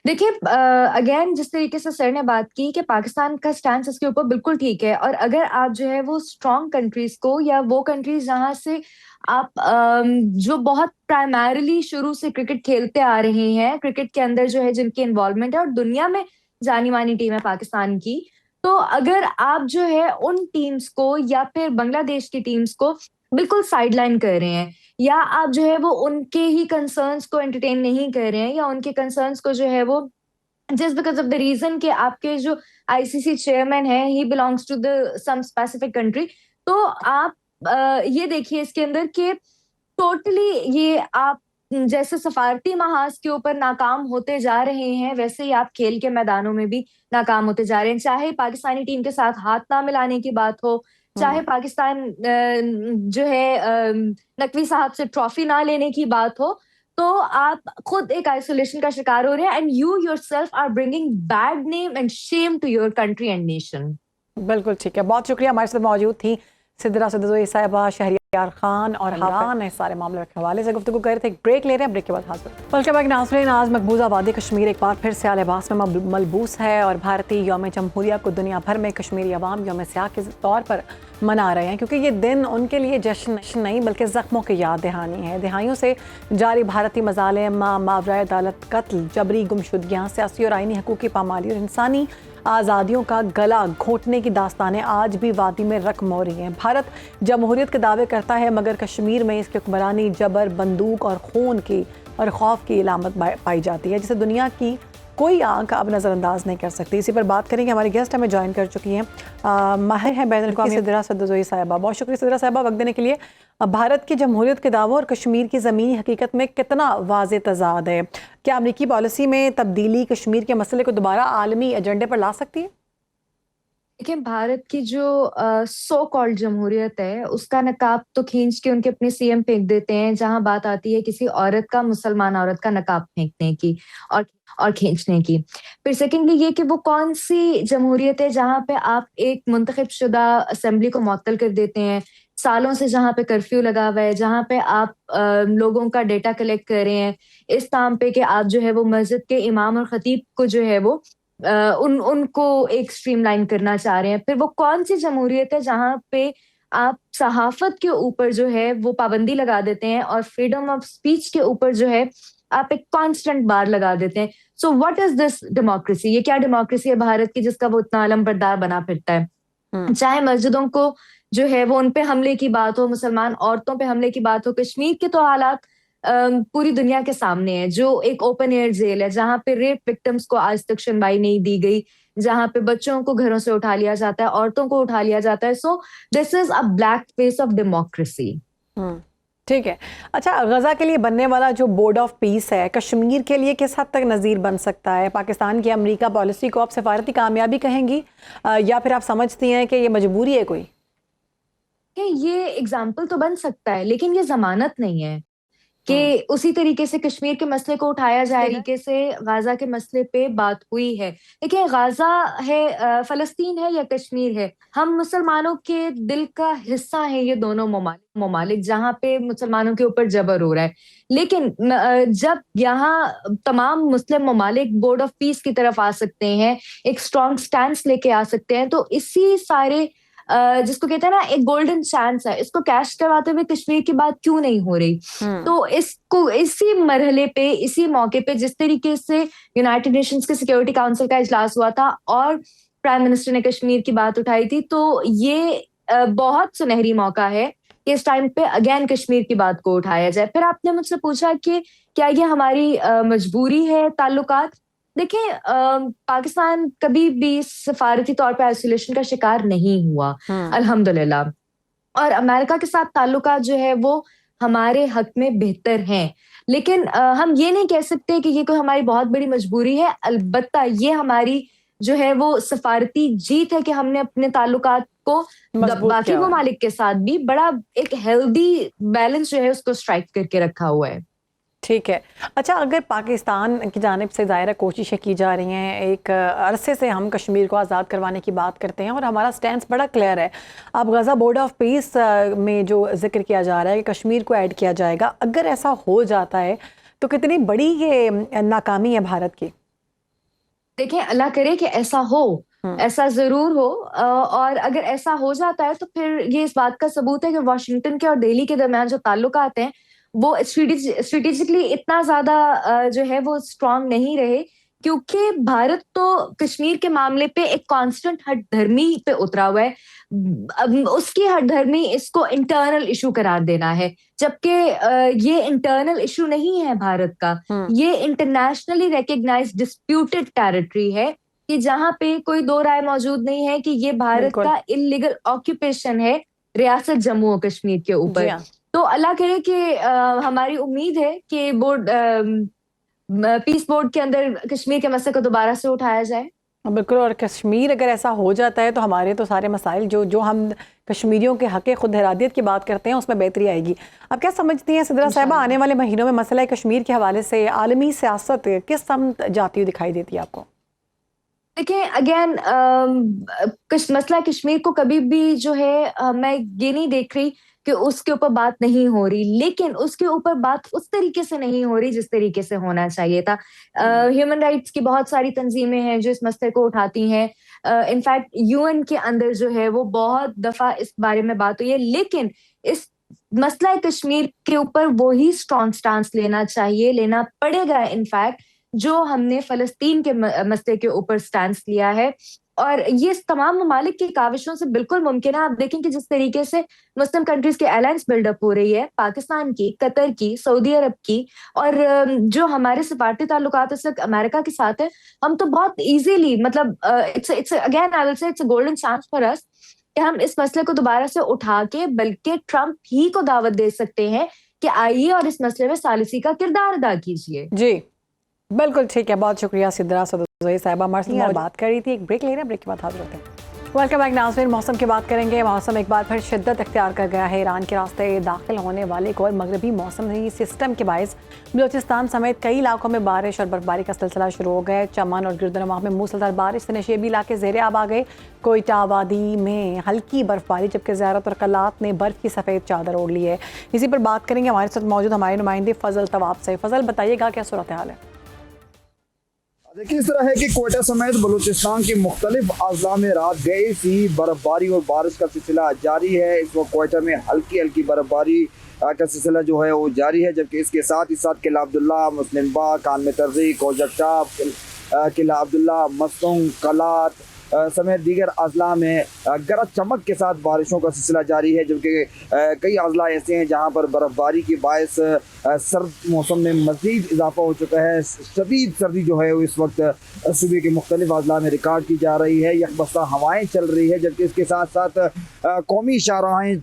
देखिए, अगेन जिस तरीके से सर ने बात की कि पाकिस्तान का स्टैंड इसके ऊपर बिल्कुल ठीक है, और अगर आप जो है वो स्ट्रॉन्ग कंट्रीज को, या वो कंट्रीज जहां से आप जो बहुत प्राइमरीली शुरू से क्रिकेट खेलते आ रहे हैं, क्रिकेट के अंदर जो है जिनकी इन्वॉल्वमेंट है और दुनिया में जानी मानी टीम है पाकिस्तान की, तो अगर आप जो है उन टीम्स को या फिर बांग्लादेश की टीम्स को बिल्कुल साइडलाइन कर रहे हैं, या आप जो है वो उनके ही कंसर्न्स को एंटरटेन नहीं कर रहे हैं, या उनके कंसर्न्स को जो है वो just because of the reason कि आपके जो आईसीसी चेयरमैन है ही belongs to the some specific country, तो आप ये देखिए इसके अंदर कि टोटली ये आप जैसे सफारती महाज के ऊपर नाकाम होते जा रहे हैं, वैसे ही आप खेल के मैदानों में भी नाकाम होते जा रहे हैं. चाहे पाकिस्तानी टीम के साथ हाथ ना मिलाने की बात हो, चाहे पाकिस्तान जो है नकवी साहब से ट्रॉफी ना लेने की बात हो, तो आप खुद एक आइसोलेशन का शिकार हो रहे हैं, and you yourself are bringing bad name and shame to your country and nation. बिल्कुल ठीक है, बहुत शुक्रिया. हमारे साथ मौजूद थी सिद्रा सदोई साहिबा, शहरियार खान और हाफान इस सारे मामले के हवाले से गुफ्तगू कर रहे थे. एक ब्रेक ले रहे हैं, ब्रेक के बाद हाजिर. वेलकम बैक नाज़रीन. आज मकबूजा वादी कश्मीर एक बार फिर से आले लिबास में मलबूस है और भारतीय यौम जमहूरिया को दुनिया भर में कश्मीरी अवाम यौम स्याह के तौर पर मना रहे हैं, क्योंकि ये दिन उनके लिए जश्न नहीं बल्कि ज़ख्मों की याद दहानी है. दहाइयों से जारी भारतीय मज़ालिम, मावराए अदालत कत्ल, जबरी गुमशुदगियाँ, सियासी और आइनी हकूक़ की पामाली और इंसानी आज़ादियों का गला घोंटने की दास्तानें आज भी वादी में रकम हो रही हैं. भारत जमहूरियत के दावे करता है, मगर कश्मीर में इसके हुक्मरानी जबर, बंदूक और खून की और खौफ की इलामत पाई जाती है, जिसे दुनिया की कोई आंख अब नज़रअंदाज नहीं कर सकती। इसी पर बात करेंगे, हमारी गेस्ट हमें ज्वाइन कर चुकी हैं, माहिर हैं बैनुल अक़वामी सिद्रा सद्दुज़ोई साहिबा। बहुत शुक्रिया सिद्रा साहिबा वक्त देने के लिए। भारत की जमहूरियत के दावों और कश्मीर की ज़मीनी हकीकत में कितना वाज़ेह तज़ाद है? क्या अमरीकी पॉलिसी में तब्दीली कश्मीर के मसले को दोबारा आलमी एजेंडे पर ला सकती है? देखिए, भारत की जो सो कॉल्ड जमहूरियत है उसका नकाब तो खींच के उनके अपने सीएम फेंक देते हैं, जहां बात आती है किसी औरत का, मुसलमान औरत का नकाब फेंकने की और खींचने की। फिर सेकेंडली ये कि वो कौन सी जमहूरियत है जहां पे आप एक मुंतखब शुदा असेंबली को मुअत्तल कर देते हैं, सालों से जहां पे कर्फ्यू लगा हुआ है, जहां पे आप लोगों का डेटा कलेक्ट कर रहे हैं इस काम पे कि आप जो है वो मस्जिद के इमाम और खतीब को जो है वो उनको एक स्ट्रीमलाइन करना चाह रहे हैं। फिर वो कौन सी जमहूरियत है जहां पे आप सहाफत के ऊपर जो है वो पाबंदी लगा देते हैं और फ्रीडम ऑफ स्पीच के ऊपर जो है आप एक कांस्टेंट बार लगा देते हैं। So what is this democracy? ये क्या डेमोक्रेसी है भारत की जिसका वो इतना अलमबरदार बना फिरता है? चाहे मस्जिदों को जो है वो उन पे हमले की बात हो, मुसलमान औरतों पे हमले की बात हो, कश्मीर के तो हालात पूरी दुनिया के सामने है, जो एक ओपन एयर जेल है जहां पे रेप विक्टिम्स को आज तक सुनवाई नहीं दी गई, जहां पे बच्चों को घरों से उठा लिया जाता है, औरतों को उठा लिया जाता है। सो this is a black face of democracy. ठीक है। अच्छा, गजा के लिए बनने वाला जो बोर्ड ऑफ पीस है, कश्मीर के लिए किस हद तक नज़ीर बन सकता है? पाकिस्तान की अमेरिका पॉलिसी को आप सिफारती कामयाबी कहेंगी या फिर आप समझती हैं कि ये मजबूरी है कोई? ये एग्जाम्पल तो बन सकता है, लेकिन ये जमानत नहीं है कि उसी तरीके से कश्मीर के मसले को उठाया जाए, तरीके से गाजा के मसले पे बात हुई है। देखिए, गाजा है, फलस्तीन है या कश्मीर है, हम मुसलमानों के दिल का हिस्सा है ये दोनों ममालिक जहां पे मुसलमानों के ऊपर जबर हो रहा है। लेकिन जब यहाँ तमाम मुस्लिम ममालिक बोर्ड ऑफ पीस की तरफ आ सकते हैं, एक स्ट्रॉन्ग स्टैंड लेके आ सकते हैं, तो इसी सारे जिसको कहते हैं ना एक गोल्डन चांस है, इसको कैश करवाते हुए कश्मीर की बात क्यों नहीं हो रही? तो इसको इसी मरहले पे, इसी मौके पे, जिस तरीके से यूनाइटेड नेशंस के सिक्योरिटी काउंसिल का इजलास हुआ था और प्राइम मिनिस्टर ने कश्मीर की बात उठाई थी, तो ये बहुत सुनहरी मौका है कि इस टाइम पे अगेन कश्मीर की बात को उठाया जाए। फिर आपने मुझसे पूछा कि क्या ये हमारी मजबूरी है ताल्लुकात? देखिए, पाकिस्तान कभी भी सफारती तौर पे आइसोलेशन का शिकार नहीं हुआ, अल्हम्दुलिल्लाह। और अमेरिका के साथ ताल्लुकात जो है वो हमारे हक में बेहतर हैं। लेकिन हम ये नहीं कह सकते कि ये कोई हमारी बहुत बड़ी मजबूरी है। अलबत्ता ये हमारी जो है वो सफारती जीत है कि हमने अपने ताल्लुकात को बाकी ममालिक के साथ भी बड़ा एक हेल्दी बैलेंस जो है उसको स्ट्राइक करके रखा हुआ है। ठीक है। अच्छा, अगर पाकिस्तान की जानिब से ज़ाहिर कोशिशें की जा रही हैं, एक अरसे से हम कश्मीर को आज़ाद करवाने की बात करते हैं और हमारा स्टैंड बड़ा क्लियर है। अब गज़ा बोर्ड ऑफ पीस में जो जिक्र किया जा रहा है कि कश्मीर को ऐड किया जाएगा, अगर ऐसा हो जाता है तो कितनी बड़ी ये नाकामी है भारत की? देखिए, अल्लाह करे कि ऐसा हो, ऐसा जरूर हो, और अगर ऐसा हो जाता है तो फिर ये इस बात का सबूत है कि वाशिंगटन के और दिल्ली के दरमियान जो ताल्लुकात हैं वो स्ट्रेटेजिकली इतना ज्यादा जो है वो स्ट्रांग नहीं रहे, क्योंकि भारत तो कश्मीर के मामले पे एक कांस्टेंट हठधर्मी पे उतरा हुआ है। अब उसकी हठधर्मी इसको इंटरनल इशू करार देना है, जबकि ये इंटरनल इशू नहीं है भारत का, ये इंटरनेशनली रिकग्नाइज्ड डिस्प्यूटेड टेरिटरी है कि जहां पे कोई दो राय मौजूद नहीं है कि ये भारत का इलीगल ऑक्यूपेशन है रियासत जम्मू और कश्मीर के ऊपर। तो अल्लाह करे कि हमारी उम्मीद है कि पीस बोर्ड के अंदर कश्मीर के मसले को दोबारा से उठाया जाए। बिल्कुल, और कश्मीर अगर ऐसा हो जाता है तो हमारे तो सारे मसाइल जो हम कश्मीरियों के हक़ खुद इरादियत की बात करते हैं उसमें बेहतरी आएगी। अब क्या समझती हैं सिद्रा साहिबा, आने वाले महीनों में मसला कश्मीर के हवाले से आलमी सियासत किस समत जाती हुई दिखाई देती है आपको? देखिए, अगेन मसला कश्मीर को कभी भी जो है मैं ये नहीं देख रही कि उसके ऊपर बात नहीं हो रही, लेकिन उसके ऊपर बात उस तरीके से नहीं हो रही जिस तरीके से होना चाहिए था। ह्यूमन राइट्स की बहुत सारी तंजीमें हैं जो इस मसले को उठाती हैं। इनफैक्ट यूएन के अंदर जो है वो बहुत दफा इस बारे में बात हुई है, लेकिन इस मसला कश्मीर के ऊपर वो ही स्ट्रॉन्ग स्टांस लेना पड़ेगा इनफैक्ट जो हमने फलस्तीन के मसले के ऊपर स्टैंड लिया है। और ये तमाम ममालिक की काविशों से बिल्कुल मुमकिन है। आप देखें कि जिस तरीके से मुस्लिम कंट्रीज के अलायंस बिल्डअप हो रही है, पाकिस्तान की, कतर की, सऊदी अरब की, और जो हमारे सफारती ताल्लुकात इस वक्त अमेरिका के साथ है, हम तो बहुत इजीली, मतलब it's again I will say it's a golden chance for us कि हम इस मसले को दोबारा से उठा के बल्कि ट्रंप ही को दावत दे सकते हैं कि आइए और इस मसले में सालिसी का किरदार अदा कीजिए। जी बिल्कुल ठीक है, बहुत शुक्रिया सिद्रा सदुज़ई साहिबा हमारे साथ बात कर रही थी। एक ब्रेक ले रहे हैं, ब्रेक के बाद हाजिर होते हैं। वेलकम बैक नाज़रीन। मौसम की बात करेंगे। मौसम एक बार फिर शिद्दत इख्तियार कर गया है। ईरान के रास्ते दाखिल होने वाले एक और मगरबी मौसमी सिस्टम के बायस बलूचिस्तान समेत कई इलाकों में बारिश और बर्फबारी का सिलसिला शुरू हो गया है। चमन और गिरदनवाह में मूसलाधार बारिश से नशेबी इलाके ज़ेरे आब आ गए। कोयटा वादी में हल्की बर्फबारी, जबकि ज़ियारत और कलात ने बर्फ़ की सफ़ेद चादर ओढ़ ली है। इसी पर बात करेंगे हमारे साथ मौजूद हमारे नुमाइंदे फजल तवाब से। फजल, बताइएगा क्या सूरत हाल है? देखिए, इस तरह है कि कोयटा समेत बलूचिस्तान के मुख्तलिफ अजला में रात गए सी बर्फबारी और बारिश का सिलसिला जारी है। इस वक्त कोयटा में हल्की हल्की बर्फबारी का सिलसिला जो है वो जारी है, जबकि इसके साथ ही साथ किला अब्दुल्ला, मुस्लिम बाग, कान में तर्जी, कोजकटा, किला अब्दुल्ला, मस्तूंग, कलात समेत दीगर अजला में गरज चमक के साथ बारिशों का सिलसिला जारी है। जबकि कई अजला ऐसे हैं जहां पर बर्फबारी के बायस सर्द मौसम में मज़ीद इजाफा हो चुका है। शदीद सर्दी जो है वो इस वक्त सूबे के मुख्तलिफ अजला में रिकॉर्ड की जा रही है। यकबस्ता हवाएँ चल रही है, जबकि इसके साथ साथ कौमी शाहराहें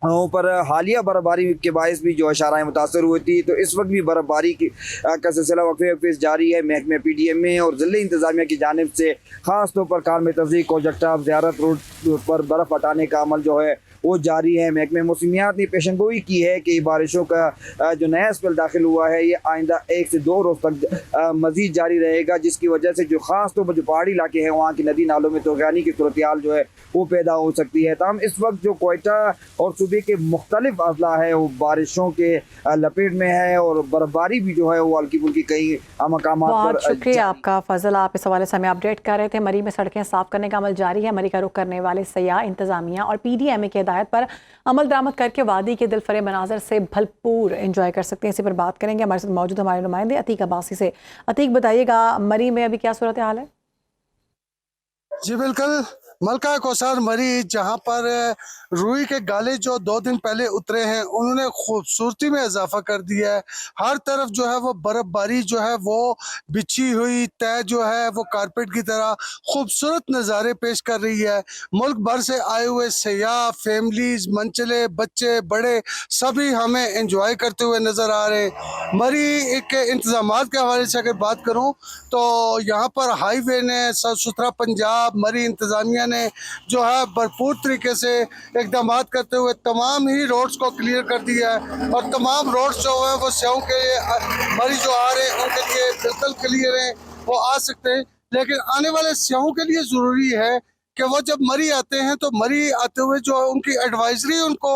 पर हालिया बर्फबारी के बायस भी जो है शाहराहें मुतासर हुई थी। तो इस वक्त भी बर्फबारी का सिलसिला वक्फे जारी है। महकमे PDM में और ज़िले इंतज़ामिया की जानिब से ख़ास तौर पर कार में तज़ीक, कोजकटा, ज़ियारत रोड पर बर्फ़ हटाने का अमल जो है वो जारी है। महकमे मौसमियात ने पेशनगोई की है कि बारिशों का जो नया स्पेल दाखिल हुआ है ये आइंदा 1 से 2 रोज़ तक मज़ीद जारी रहेगा, जिसकी वजह से जो ख़ास तौर पर जो पहाड़ी इलाके हैं वहाँ की नदी नालों में तूफ़ानी की सूरत हाल जो है वो पैदा हो सकती है। तमाम इस वक्त जो कोयटा और सूबे के मुख्तलिफ अजला है वो बारिशों के लपेट में है और बर्फबारी भी जो है वो हल्की फुल्की कई मकामात पर। बहुत शुक्रिया आपका फजल, आप इस हवाले से हमें अपडेट कर रहे थे। मरी में सड़कें साफ करने का अमल जारी है। मरी का रुख करने वाले सयाह इंतजामिया और PDMA की हिदायत पर अमल दरामद करके वादी के दिलफरेब मनाजर से भरपूर एंजॉय कर सकते हैं। इसी पर बात करेंगे हमारे साथ मौजूद हमारे नुमाइंदे अतीक अब्बासी से। अतीक, बताइएगा मरी में अभी क्या सूरत हाल है? जी बिल्कुल, मलका कौसार मरी, जहां पर रूई के गाले जो 2 दिन पहले उतरे हैं उन्होंने खूबसूरती में इजाफा कर दिया है। हर तरफ जो है वो बर्फबारी जो है वो बिछी हुई तय जो है वो कारपेट की तरह खूबसूरत नज़ारे पेश कर रही है। मुल्क भर से आए हुए सयाह, फैमिलीज, मनचले, बच्चे, बड़े सभी हमें एंजॉय करते हुए नज़र आ रहे हैं। मरी के इंतजामात के हवाले से अगर बात करूँ तो यहाँ पर हाईवे ने, साफ सुथरा पंजाब, मरी इंतजामिया ने जो है भरपूर तरीके से इकदाम करते हुए तमाम ही रोड्स को क्लियर कर दिया है और तमाम रोड्स जो है वो सेहों के मरीज जो आ रहे हैं उनके लिए बिल्कुल क्लियर हैं, वो आ सकते हैं। लेकिन आने वाले सेहों के लिए ज़रूरी है कि वो जब मरी आते हैं तो मरी आते हुए जो उनकी एडवाइजरी उनको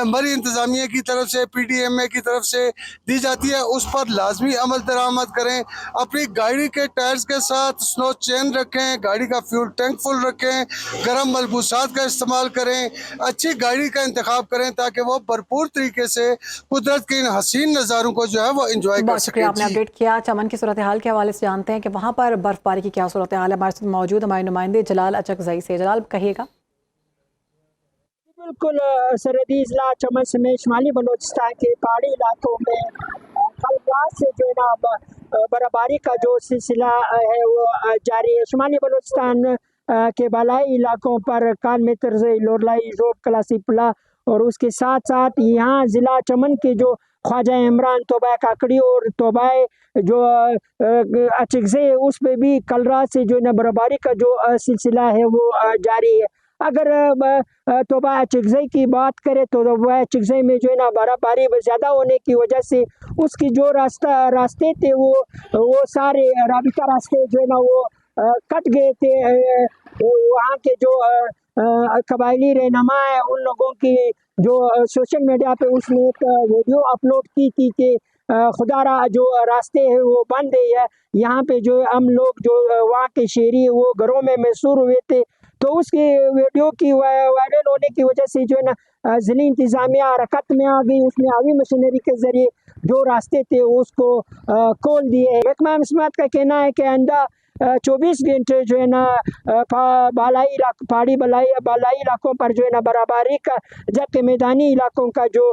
मरी इंतज़ामिया की तरफ से, PDMA की तरफ से दी जाती है, उस पर लाजमी अमल दरामद करें। अपनी गाड़ी के टायर्स के साथ स्नो चेन रखें, गाड़ी का फ्यूल टैंक फुल रखें, गर्म मलबूसात का इस्तेमाल करें, अच्छी गाड़ी का इंतखाब करें ताकि वो भरपूर तरीके से कुदरत के इन हसीन नज़ारों को जो है वो इंजॉय कर सकें। आपने अपडेट किया। चमन की सूरत हाल के हवाले से जानते हैं कि वहाँ पर बर्फबारी की क्या सूरत हाल है। हमारे साथ मौजूद हमारे नुमाइंदे जलाल अचकज़ई से। जलाल, कहिएगा। बिल्कुल, सरहदी इजला चमन समेत शुमाली बलोचिस्तान के पहाड़ी इलाकों में कल रात से जो है ना बर्फबारी का जो सिलसिला है वो जारी है। शुमाली बलोचिस्तान के बालाई इलाकों पर कान में तर्ज, लोरलाई, रोड, कलासी पुला और उसके साथ साथ यहाँ ज़िला चमन के जो ख्वाजा इमरान, तोबा काकड़ी और तोबा जो अचकज़ई, उस पर भी कल रात से जो है ना बर्फबारी का जो सिलसिला है वो जारी है। अगर तोबा अचकज़ई की बात करें तो तोबा अचकज़ई में जो है ना बर्फबारी ज़्यादा होने की वजह से उसकी जो रास्ते थे वो सारे राबिता रास्ते जो है ना वो कट गए थे। वहाँ के जो कबायली रहनुमा है उन लोगों की जो सोशल मीडिया पे उसने एक वीडियो अपलोड की थी कि खुदारा जो रास्ते हैं वो बंद है। यहाँ पे जो हम लोग जो वहाँ के शहरी वो घरों में महसूर हुए थे, तो उसकी वीडियो की वायरल होने की वजह से जो है ना ज़िली इंतज़ामिया हरकत में आ गई। उसने आवी मशीनरी के ज़रिए जो रास्ते थे उसको खोल दिए। महकमा मौसमियात का कहना है कि आइंदा 24 घंटे जो है ना पहाड़ी बालाई इलाकों पर जो है ना बर्फबारी का, जबकि मैदानी इलाकों का जो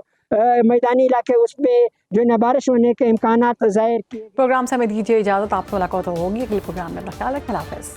मैदानी इलाके उसमें जो है ना बारिश होने के इम्कानात ज़ाहिर किए। प्रोग्राम से हमें दीजिए इजाज़त, आपसे मुलाकात होगी अगले प्रोग्राम में। ख्याल रखें, अल्लाह हाफ़िज़।